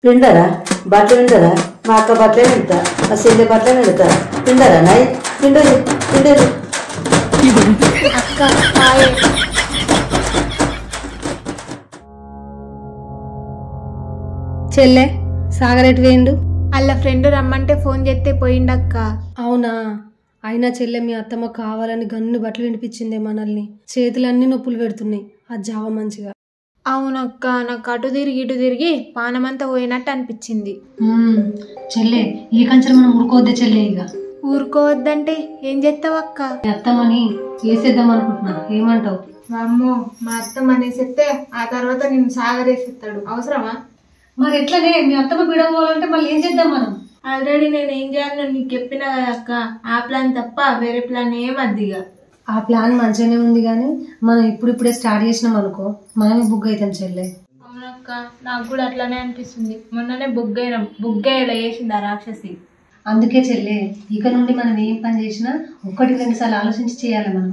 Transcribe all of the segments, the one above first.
పిండరా బట్టలు పిండరా మా అక్క బట్టలే పిండుతా మా చెల్లె బట్టలే పిండుతా పిండరా నాయ్ పిండరు పిండరు అక్క హాయ్. చెల్లె సాగర్ ఎటు వేయండు? వాళ్ళ ఫ్రెండ్ రమ్మంటే ఫోన్ చేస్తే పోయిండక్క. అవునా? అయినా చెల్లె మీ అత్తమ్మ కావాలని గన్ను బట్టలు వినిపించిందే మనల్ని. చేతులన్నీ నొప్పులు పెడుతున్నాయి. అది జావ మంచిగా. అవునక్క, నాకు అటు తిరిగి ఇటు తిరిగి పానమంతా పోయినట్టు అనిపించింది. చెల్లె ఈ కంచెలు మనం ఊరుకోవద్దే చెల్లె. ఇక ఊరుకోవద్దంటే ఏం చేస్తావక్క? మీ అత్తమ్మని వేసేద్దాం అనుకుంటున్నా, ఏమంటావు? అమ్మో, మా అత్తమ్మ అనేసిస్తే ఆ తర్వాత నేను సాగరేసిస్తాడు. అవసరమా? మరి ఎట్లనే మీ అత్తమ్మ బిడవాలంటే మళ్ళీ ఏం చేద్దాం మనం? ఆల్రెడీ నేను ఏం చేయాలో నీకు చెప్పినా కదా అక్క. ఆ ప్లాన్ తప్ప వేరే ప్లాన్ ఏమద్దిగా. ఆ ప్లాన్ మంచిగానే ఉంది కానీ మనం ఇప్పుడిప్పుడే స్టార్ట్ చేసినాం అనుకో మనమే బుక్ అవుతాం చెల్లె. అవునక్క, నాకు కూడా అట్లానే అనిపిస్తుంది. మొన్ననే బుగ్గైనాం, బుగ్గయ్యలా వేసింది ఆ రాక్షసి. అందుకే చెల్లె ఇక నుండి మనం ఏం పని చేసినా 1-2 సార్లు ఆలోచించి చేయాలి మనం.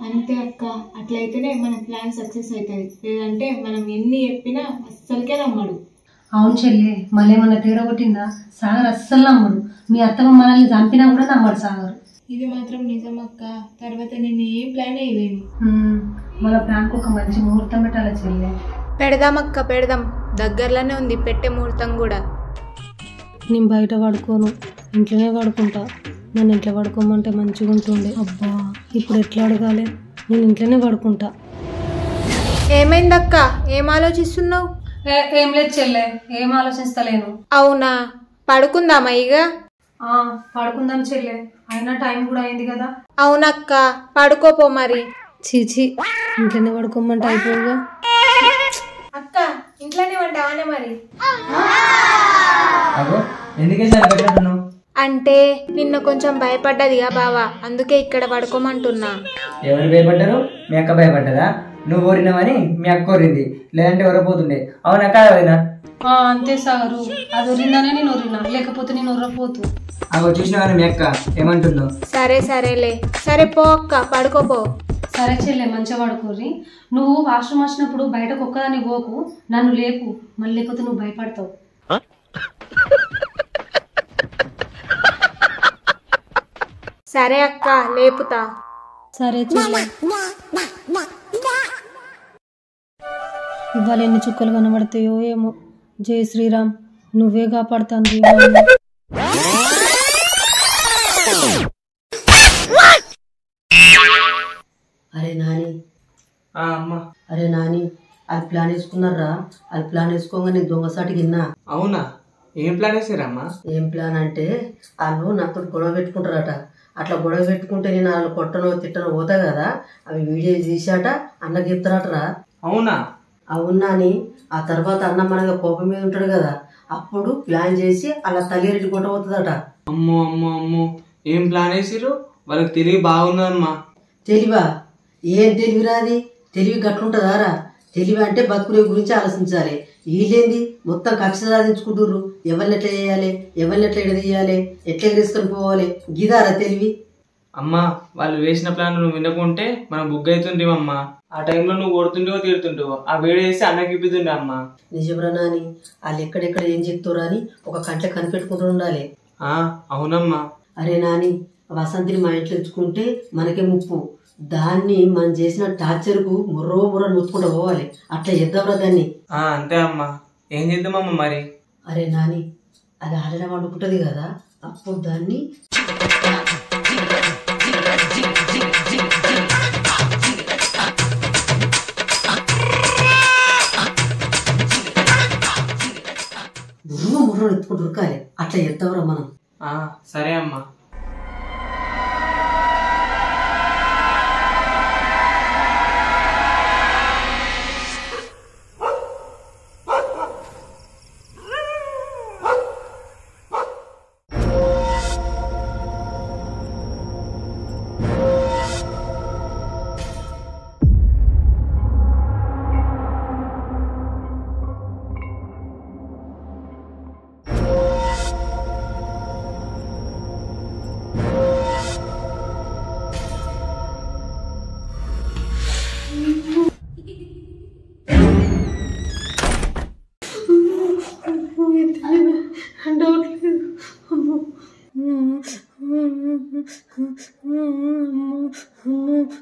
అంతే అక్క, అట్లయితేనే మన ప్లాన్ సక్సెస్ అవుతుంది. లేదంటే మనం ఎన్ని చెప్పినా అస్సలకే నమ్మడు. అవును చెల్లె, మళ్ళీ ఏమన్నా తేడా కొట్టిందా? సాగర్ అస్సలు నమ్మడు. మీ అత్తమ్మ మనల్ని చంపినా కూడా నమ్మడు సాగర్. ఇది మాత్రం నిజం అక్క. తర్వాత నేను ఏం ప్లాన్ వేయలేను. మన ప్లాన్కి ఒక మంచి ముహూర్తం పెట్టాలి చెల్లె. పెడదాం అక్క, పెడదాం. దగ్గరలోనే ఉంది పెట్టే ముహూర్తం కూడా. నేను బయట పడుకోను, ఇంట్లోనే పడుకుంటా. నన్ను ఇంట్లో పడుకోమంటే మంచిగా ఉంటుండే. అబ్బా ఇప్పుడు ఎట్లా అడగాలి? నేను ఇంట్లోనే పడుకుంటా. ఏమైందక్క? ఏం ఆలోచిస్తున్నావు? ఏం లేదు చెల్లె, ఏం ఆలోచిస్తలేను. అవునా? పడుకుందామా ఇక? పడుకుందాం చెల్లె, అయినా టైం కూడా అయింది కదా. అవునక్క, పడుకోపో మరి. చీచి, ఇంట్లోనే పడుకోమంటే అయిపోగా. అక్క ఇంట్లోనే ఉంటావానే మరి. అంటే నిన్న కొంచెం భయపడ్డదిగా బావా, అందుకే ఇక్కడ పడుకోమంటున్నా. ఎవరు భయపడ్డారు? మీ అక్క భయపడ్డదా? నువ్వు ఓరినావని మీ అక్క ఓరింది, లేదంటే ఎవరపోతుండే. అవునా కాదా? అంతే సాగరు, అది ఒరిందానే నేను ఒరినా, లేకపోతే నేను ఒర్రపోతు. అగో చూసినా కానీ మీ అక్క ఏమంటుందో. సరే సరేలే, సరే పో అక్క, పడుకోపో. సరే చెల్లె, మంచిగా పడుకోర్రి. నువ్వు వాష్రూమ్ వచ్చినప్పుడు బయటకు ఒక్కదాన్ని పోకు, నన్ను లేపు, మళ్ళీ లేకపోతే నువ్వు భయపడతావు. సరే అక్క, లేపుతా. సరే చెల్లె. ఇవాళ ఎన్ని చుక్కలు కనబడతాయో ఏమో. జై శ్రీరామ్, నువ్వే కాపాడుతాను. అరే నాని, అమ్మా. అరే నాని, అది ప్లాన్ వేసుకున్నారా? అది ప్లాన్ వేసుకోగానే దొంగసాటి విన్నా. అవునా? ఏం ప్లాన్ వేసారమ్మా? ఏం ప్లాన్ అంటే వాళ్ళు నాతో గొడవ పెట్టుకుంటారట. అట్లా గొడవ పెట్టుకుంటే నేను వాళ్ళు కొట్టనో తిట్టనో పోతా కదా, అవి వీడియో తీసాట అన్నకి చెప్తారటరా. అవునా? అవునా అని. ఆ తర్వాత అన్న మనగా కోపం మీద ఉంటాడు కదా, అప్పుడు ప్లాన్ చేసి అలా తల్లిరెడ్డి కొట్టబోతుందట. అమ్మో అమ్మో అమ్మో, ఏం ప్లాన్ వేసిరు? వాళ్ళకి తెలివి బాగుందమ్మా. తెలివా? ఏం తెలివి రాది? తెలివి గట్లుంటుందారా? తెలివి అంటే బతుకునే గురించి ఆలోచించాలి. వీళ్ళేంది మొత్తం కక్ష సాధించుకుంటుర్రు. ఎవరిని ఎట్లా చేయాలి, ఎవరిని ఎట్లా ఎడదీయాలి, ఎట్లా ఎగరేసుకొని పోవాలి, గిదారా తెలివి? అమ్మా, వాళ్ళు వేసిన ప్లాన్ నువ్వు వినకుంటే మనం బుక్ అవుతుండేవమ్మా. ఆ టైంలో నువ్వు కొడుతుండేవో తీరుతుండేవో, ఆ వేడి వేసి అన్నకి ఇప్పుతుండే అమ్మా. నిజమరా నాని? వాళ్ళు ఎక్కడెక్కడ ఏం చెప్తారా అని ఒక కంట్లో కనిపెట్టుకుంటూ ఉండాలి. అవునమ్మా. అరే నాని, వసంతిని మా ఇంట్లో తెచ్చుకుంటే మనకే ముప్పు. దాన్ని మనం చేసిన టార్చర్కు ముర్రో ముత్తుకుంటూ పోవాలి. అట్లా చేద్దాంరా దాన్ని. అంతే అమ్మా, ఏం చేద్దామమ్మా మరి? అరే నాని, అది ఆలన వండుకుంటుంది కదా, అప్పుడు దాన్ని ముర్రో ఎత్తుకుంటూ ఉరకాలి. అట్లా చేద్దాంరా మనం. సరే అమ్మా.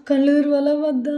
కళ్ళు తెరవాలా వద్దా?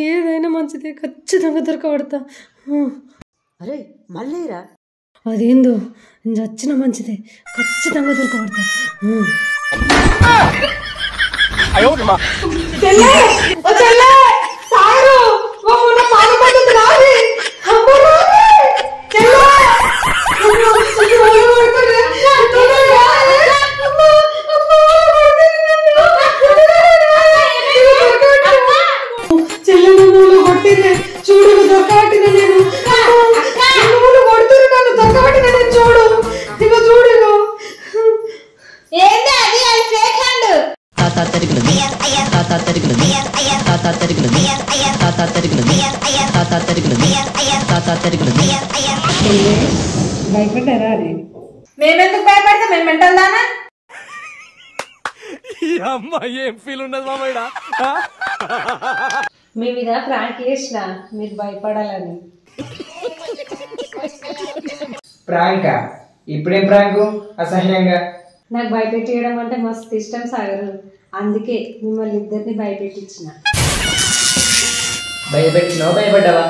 ఏదైనా మంచిదే, ఖచ్చితంగా దొరకబడతా. అరే మళ్ళీరా అదేందో నేను చచ్చిన మంచిదే, ఖచ్చితంగా దొరకబడతా. చూడు దొరకబట్టిన నేను కొడుతున్నా, నన్ను దొరకబట్టిన నేను చూడు, ఇగో చూడు, ఏంటి అది? అది ఫేక్ హ్యాండ్. భయపడ్డారా? అది మేమెందుకు భయపడతాం? మేము మెంటల్ దానా? ఏం ఫీల్ ఉండదు మామయ్య. మీ మీద ప్రాంక్ చేసిన మీరు భయపడాలని. ప్రాంకా? ఇప్పుడేం ప్రాంకు? అసహ్యంగా. నాకు భయపెట్టేయడం అంటే మస్తు ఇష్టం సాగరు, అందుకే మిమ్మల్ని ఇద్దరిని భయపెట్టించిన. భయపెట్టినావు? భయపడ్డావా?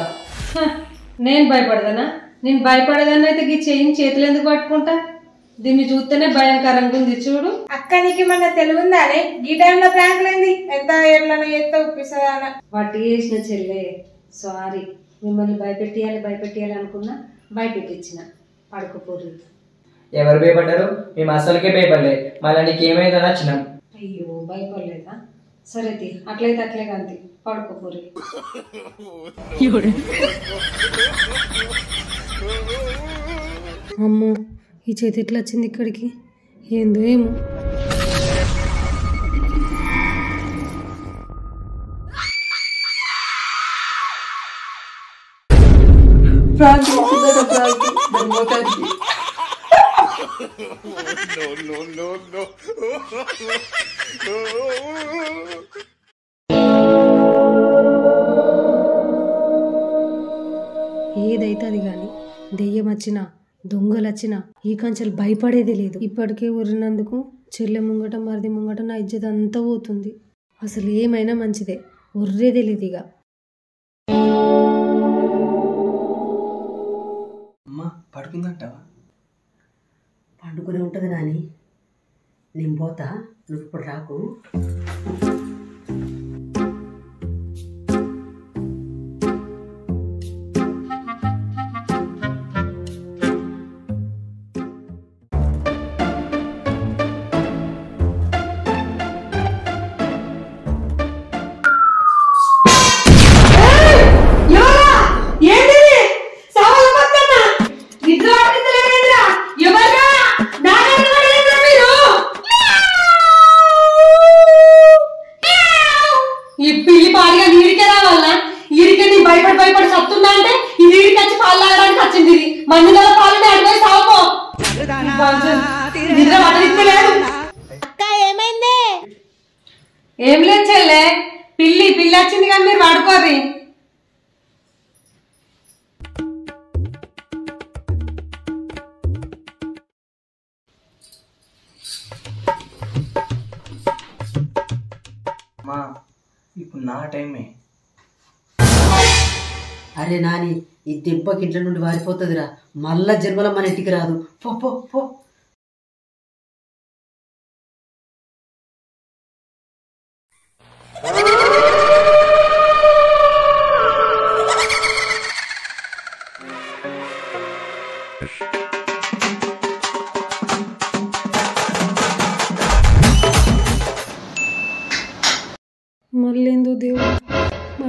నేను భయపడదానా? నేను భయపడదాన్ని అయితే ఈ చెయ్యి చేతులు ఎందుకు పట్టుకుంటా? దీన్ని చూస్తేనే భయంకరంగా ఉంది చూడు. అక్క నీకు మన తెలివిందా? అనే ఈ టైంలో ప్రాంకులేంది? ఎంత ఎట్లనో ఎత్త ఉప్పిస్తుందా? వాటి చేసిన చెల్లె, సారీ. మిమ్మల్ని భయపెట్టియాలి అనుకున్నా, భయపెట్టించిన. పడుకోపోరు. ఎవరు భయపడ్డారు? మేము అసలుకే భయపడలే, మళ్ళీ నీకేమైందని వచ్చినాం. అయ్యో భయపడలేదా? సరే అట్లయితే అట్లే కాంతి, పడుకోపోరు. అమ్మో, ఈ చేతి ఎట్లా వచ్చింది ఇక్కడికి? ఏందో ఏమో. ఏదైతే అది గాని దెయ్యం వచ్చినా దొంగలు వచ్చినా ఈ కంచెలు భయపడేదే లేదు. ఇప్పటికే ఉరినందుకు చెల్లె ముంగట మరిది ముంగట నా ఇజ్జత్ అంతా పోతుంది. అసలు ఏమైనా మంచిదే, ఉర్రేదే లేదు ఇక. అమ్మా పడుకుందంటావా? పండుకునే ఉంటుంది నాని, నేను పోతా, నువ్వు ఇప్పుడు రాకు. భయపడి సత్తున్నా అంటే ఇది వచ్చి పాలు తాగడానికి వచ్చింది. ఇది మందుల పాలు అడిపోయి సాగుపో. నిద్ర పడలేదు. అక్క ఏమైంది? ఏం లేదు చెల్లె, పిల్లి వచ్చింది కానీ మీరు పడుకోర్రి. ఇప్పుడు నా టైమే. అరే నాని, ఈ దెబ్బకి ఇంట్లో నుండి వారిపోతుందిరా, మళ్ళా జన్మలో మన ఇంటికి రాదు. పో పో పో.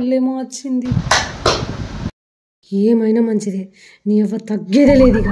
మళ్ళేమో వచ్చింది. ఏమైనా మంచిదే, నీ ఎవ్వ తగ్గేదే లేదు ఇక.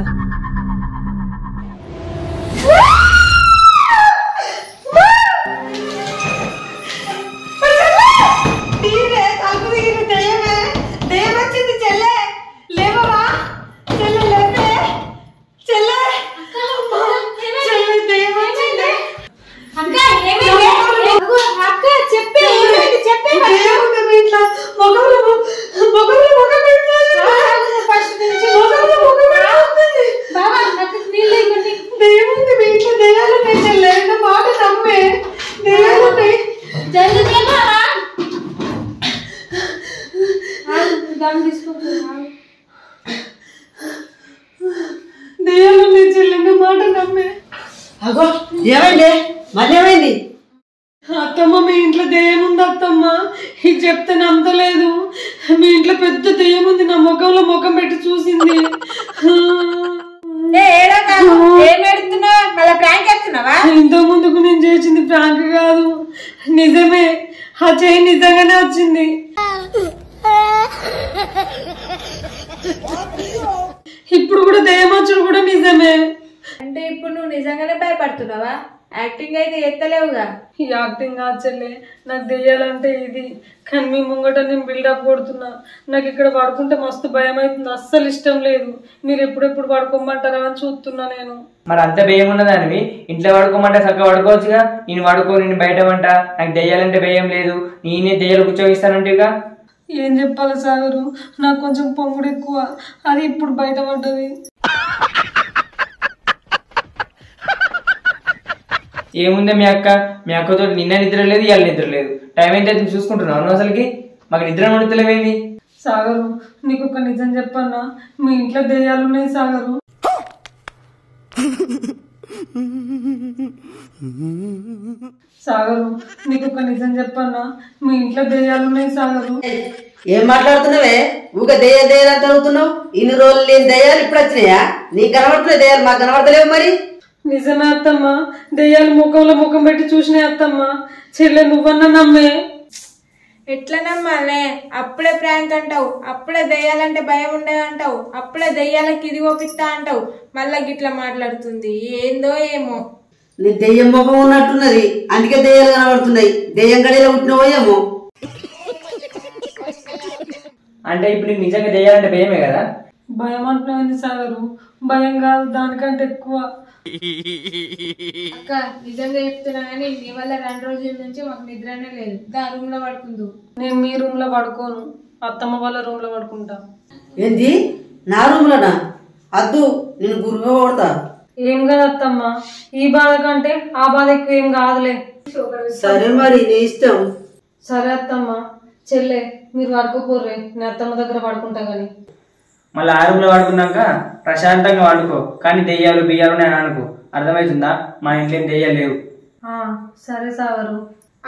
అగో ఏమైంది? మళ్ళీ ఏమైంది? అత్తమ్మ మీ ఇంట్లో దెయ్యం ఉంది అత్తమ్మ. ఇది చెప్తే నమ్మలేదు. మీ ఇంట్లో పెద్ద దెయ్యం ఉంది. నా ముఖంలో ముఖం పెట్టి చూసింది. ఇంత ముందుకు నేను చేసింది ప్రాంక్ కాదు, నిజమే. ఆ చేయి నిజంగానే వచ్చింది. ఇప్పుడు కూడా దెయ్యం వచ్చుడు కూడా నిజమే. అంటే ఇప్పుడు నువ్వు నిజంగానే భయపడుతున్నావా? యాక్టింగ్ అయితే ఎత్తలేవుగా. ఈ యాక్టింగ్ కాచెల్లే, నాకు దెయ్యాలంటే ఇది. కానీ మీ ముంగట నేను బిల్డప్ కొడుతున్నా. నాకు ఇక్కడ పడుకుంటే మస్తు భయం అవుతుంది, అస్సలు ఇష్టం లేదు. మీరు ఎప్పుడెప్పుడు పడుకోమంటారా అని చూస్తున్నా నేను. మరి అంత భయం ఉన్నదానివి ఇంట్లో పడుకోమంటే చక్కగా పడుకోవచ్చుగా. నేను పడుకో, నేను బయట వంట, నాకు దెయ్యాలంటే భయం లేదు, నేనే దెయ్యాలు కూర్చోగిస్తానంటేగా. ఏం చెప్పాలి సాగరు, నాకు కొంచెం పొంగుడు ఎక్కువ, అది ఇప్పుడు బయట పడ్డది. ఏముందే మీ అక్కతో నిన్న నిద్ర లేదు, ఇవాళ నిద్ర లేదు. టైం అయితే చూసుకుంటున్నావు నువ్వు అసలుకి? మాకు నిద్ర నడుతలేవేంది? సాగరు, నీకు ఒక నిజం చెప్పన్నా, మీ ఇంట్లో దెయ్యాలు ఉన్నాయి సాగరు. సాగరు, నీకు ఒక నిజం చెప్పన్నా, మీ ఇంట్లో దెయ్యాలు ఉన్నాయి సాగరు. ఏం మాట్లాడుతున్నావే? ఊక దెయ్యాలు దెయ్యాలు అని చదువుతున్నావు. ఇన్ని రోజులు లేని దెయ్యాలు ఇప్పుడు వచ్చినాయా? నీకు కనబడుతున్నాయి దెయ్యాలు, మాకు కనబడతలేవు. మరి నిజమే అత్తమ్మ, దెయ్యాలు ముఖంలో ముఖం పెట్టి చూసినాయి అత్తమ్మ. చెల్లె నువ్వన్నా నమ్మే. ఎట్లా నమ్మాలే? అప్పుడే ప్రాంక్ అంటావు, అప్పుడే దెయ్యాలంటే భయం ఉండదు అంటావు, అప్పుడే దెయ్యాలకి ఇది ఓపిస్తా అంటావు, మళ్ళా గిట్లా మాట్లాడుతుంది. ఏందో ఏమో. నీ దెయ్యం ముఖం ఉన్నట్టున్నది, అందుకే దెయ్యాలు కనబడుతున్నాయి. దెయ్యం గడిలో పుట్టినవో ఏమో. అంటే ఇప్పుడు నీకు నిజంగా దెయ్యాలంటే భయమే కదా? భయం అంటున్నావు సాగరు, భయం కాదు, దానికంటే ఎక్కువ. అక్క నిజంగా చెప్తున్నా కానీ నీ వల్ల 2 రోజుల నుంచి మాకు నిద్రనే లేదు. దా రూమ్ లో పడుకుందు. నేను మీ రూమ్ లో పడుకోను, అత్తమ్మ వాళ్ళ రూమ్ లో పడుకుంటా. ఏంది? నా రూమ్లోనా? అద్దు, నేను గురుగా కొడతా. ఏం కాదు అత్తమ్మ, ఈ బాధ కంటే ఆ బాధ ఎక్కువ ఏం కాదులే. సరే మరి నీ ఇష్టం. సరే అత్తమ్మ. చెల్లె మీరు పడుకోపోర్రే, నేను అత్తమ్మ దగ్గర పడుకుంటా గాని. మళ్ళీ ఆ రూమ్లో పడుకున్నాక ప్రశాంతంగా వండుకో, కానీ దెయ్యాలు బియ్యాలు నేను అనుకో. అర్థమవుతుందా? మా ఇంట్లో ఏం దెయ్యాలు లేవు. సరే సాగరు.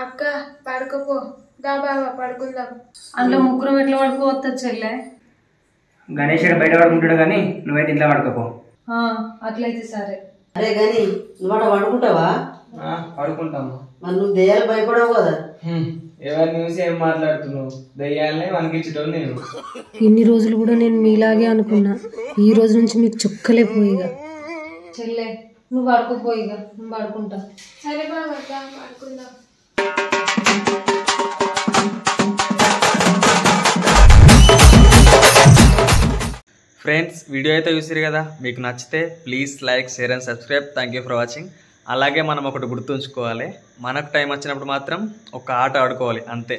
అక్క పడుకోపో, దా బాబా పడుకుందాం. అందులో ముగ్గురు ఎట్లా పడుకోవద్దు చెల్లె? గణేష్ బయట పడుకుంటాడు, కానీ నువ్వైతే ఇంట్లో పడుకోపో. అట్లయితే సరే. అరే గాని నువ్వు అక్కడ పడుకుంటావా? పడుకుంటాము. మరి నువ్వు దెయ్యాలు భయపడవు కదా? ఎవరిని చూసి ఏం మాట్లాడుతున్నావు? దెయ్యాలనే వణికించడం నేను. ఇన్ని రోజులు కూడా నేను మీలాగే అనుకున్నా, ఈ రోజు నుంచి మీకు చుక్కలే పోయిగా. చెల్లె నువ్వు పడుకోపోయిగా, నువ్వు పడుకుంటా. సరే బాబా పడుకుందాం. ఫ్రెండ్స్, వీడియో అయితే చూసారు కదా. మీకు నచ్చితే please like, share and subscribe. Thank you for watching. అలాగే మనం ఒకటి గుర్తుంచుకోవాలి, మనకు టైం వచ్చినప్పుడు మాత్రం ఒక ఆట ఆడుకోవాలి అంతే.